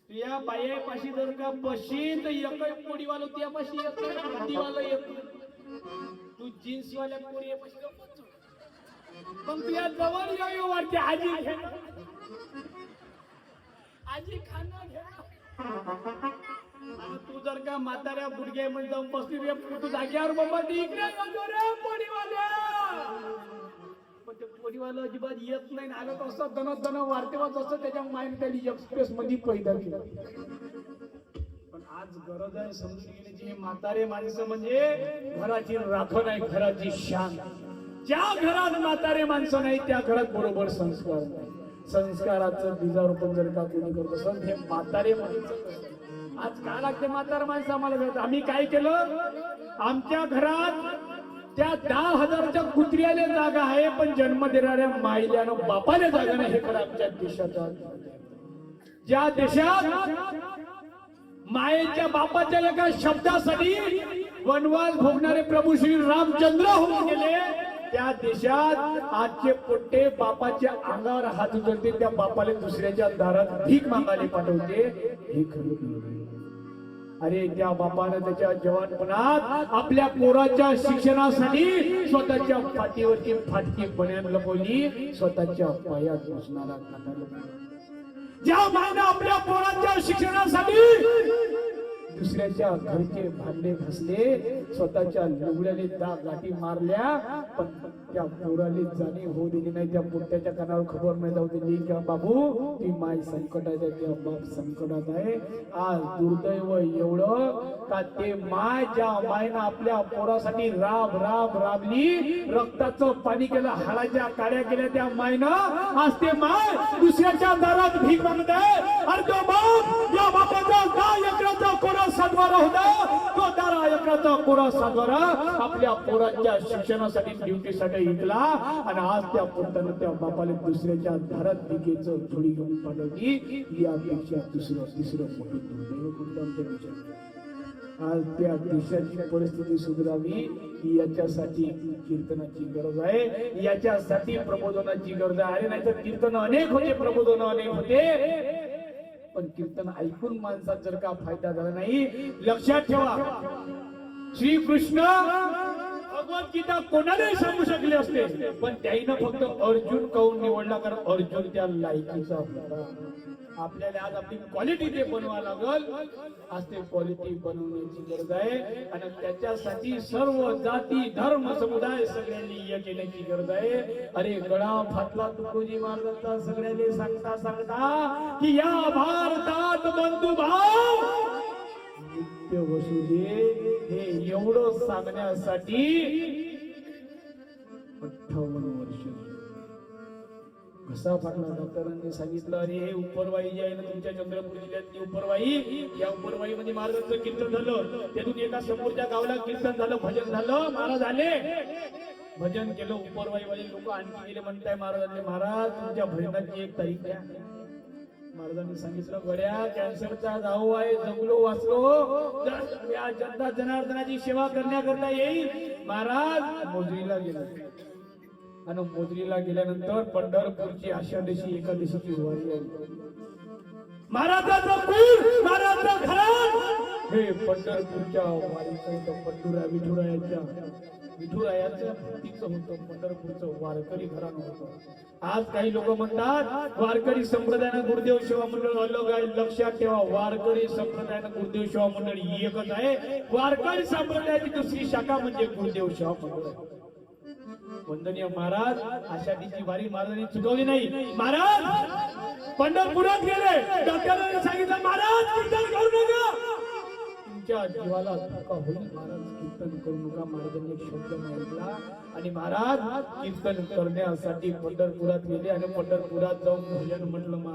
तुया बायापाशी जर का बशीन तर एकही पोडीवाला तुयापाशी येत नाही, पोडीवाला येत नाही. तू जीन्स वाल्या पोडीपाशी गप्पच. मग तुया जवळ येऊ वाटते आजी घे, आजी खाना घ्या. आणि तू जर का म्हाताऱ्या बुडगे मध्ये जाऊन बसली रे तू जाग्यावर बाबा ती इकडे जातो रे पोडीवाल्या. पण ते पोडीवाला अजिबात येत नाही. आलं तसं दन वाढते तसं त्याच्या माइंड त्याली एक्सप्रेस मध्ये पैदा केलं. पण आज गरज आहे समजून घेण्याची. म्हातारे माणसं म्हणजे घराची राखण आहे, घराची शान. ज्या घरात म्हातारे माणसं नाही त्या घरात बरोबर संस्कार नाही. संस्काराचं बीजारोपण जर का कोणी करत असेल हे म्हातारे माणसं. आज काय लागते म्हातारे माणसं आम्हाला. आम्ही काय केलं, आमच्या घरात त्या 10,000च्या कुत्र्याला जागा आहे पण जन्म देणाऱ्या मायल्यानं बापाला जागा नाही. हे खरं आमच्या देशात. ज्या देशात मायेच्या बापाच्या एका शब्दासाठी वनवास भोगणारे प्रभू श्री रामचंद्र होऊन गेले, त्या देशात आजचे पोट्टे बापाच्या अंगावर हात उचलते, त्या बापाला दुसऱ्याच्या दारात भीक मागायला पाठवते. हे खरं. अरे त्या बापानं त्याच्या जवानपणात आपल्या पोराच्या शिक्षणासाठी स्वतःच्या पाठीवरची फाटकी बन्यान लपवली, स्वतःच्या पायात बसणारा काटा लपवला. ज्या मायनं आपल्या पोराच्या शिक्षणासाठी दुसऱ्याच्या घरचे भांडे घासले, स्वतःच्या लुगड्याने गाठी मारल्या, पण त्या पोराला जाणीव होऊ दिली नाही. त्या पोट्याच्या कानावर खबर नाही जाऊ दिली की बाबू ती माय संकटात आहे, त्या बाप संकटात आहे. आज दुर्दैव एवढं का ते माय, ज्या मायनं आपल्या पोरासाठी राबली, रक्ताचं पाणी केलं, हाडाच्या काड्या केल्या, त्या मायनं आज ते माय दुसऱ्याच्या दारात भीक मागत आहे. अरे तो बाप, या बापाचा 10 एकराचा कोरा सातबारा होता, तो 10 एकराचा कोरा सातबारा आपल्या पोरांच्या शिक्षणासाठी ड्युटीसाठी ऐकला. आणि आज त्या पोटानं त्या बापाला दुसऱ्याच्या दारात भिकेचं थोडी घेऊन पाठवली. यापेक्षा तिसरं मोठं दुर्दैव कोणतं आमच्या देशात. आज त्या देशाची परिस्थिती सुधारावी याच्यासाठी कीर्तनाची गरज आहे, याच्यासाठी प्रबोधनाची गरज आहे. अरे नाही तर कीर्तन अनेक होते, प्रबोधन अनेक होते, पण कीर्तन ऐकून माणसात जर का फायदा झाला नाही. लक्षात ठेवा, श्रीकृष्ण भगवद्गीता कोणालाही सांगू शकले असते, पण त्याईनं फक्त अर्जुन काऊन निवडला, कारण अर्जुन त्या लायकीचा होता. आपल्याला आज आपली क्वालिटी ते बनवा लागल. आज ते क्वालिटी बनवण्याची गरज आहे आणि त्याच्यासाठी सर्व जाती धर्म समुदाय सगळ्यांनी एक येण्याची गरज आहे. अरे गळा फाटला तुकोजी महाराजांचा सगळ्यांनी सांगता की या भारतात बंधुभाव नित्य वसुदे, हे एवढं सांगण्यासाठी 58 वर्ष कसा फाटला. डॉक्टरांनी सांगितलं अरे हे उपरवाई जी आहे ना तुमच्या चंद्रपूर जिल्ह्यातली उपरवाई, या उपरवाई मध्ये महाराजांचं कीर्तन झालं. त्यातून एका समोरच्या गावाला कीर्तन झालं, भजन झालं, महाराज आले, भजन केलं. उपरवाई वाले लोक आणखी गेले, म्हणताय महाराजांनी महाराज तुमच्या भजनाची एक तारीख द्या. महाराजांनी सांगितलं गड्या कॅन्सरचा जाऊ आहे, जगलो वाचलो, या जनता जनार्दनाची सेवा करण्याकरता येईल. महाराज मोजरीला गेला आणि मोजरीला गेल्यानंतर पंढरपूरची आषाढीची एकादशीची वारी आली. महाराजाचं पूर, महाराजाचं घरात हे पंढरपूरच्या वारीचं विठुरायाचं तिचं होतं, पंढरपूरचं वारकरी घराणं होतं. आज काही लोक म्हणतात वारकरी संप्रदायानं गुरुदेव सेवा मंडळ अलग आहे. लक्षात ठेवा, वारकरी संप्रदायानं गुरुदेव सेवा मंडळ एकच आहे. वारकरी संप्रदायाची दुसरी शाखा म्हणजे गुरुदेव सेवा मंडळ. वंदनीय महाराज आषाढीची वारी महाराजांनी चुकवली नाही. महाराज पंढरपुरात गेले, डॉक्टरांनी सांगितलं महाराज कीर्तन करू नका, तुमच्या जीवाला धोका होईल, महाराज कीर्तन करू नका. महाराजांनी एक शब्द मागितला आणि महाराज कीर्तन करण्यासाठी पंढरपुरात गेले आणि पंढरपुरात जाऊन भजन म्हटलं.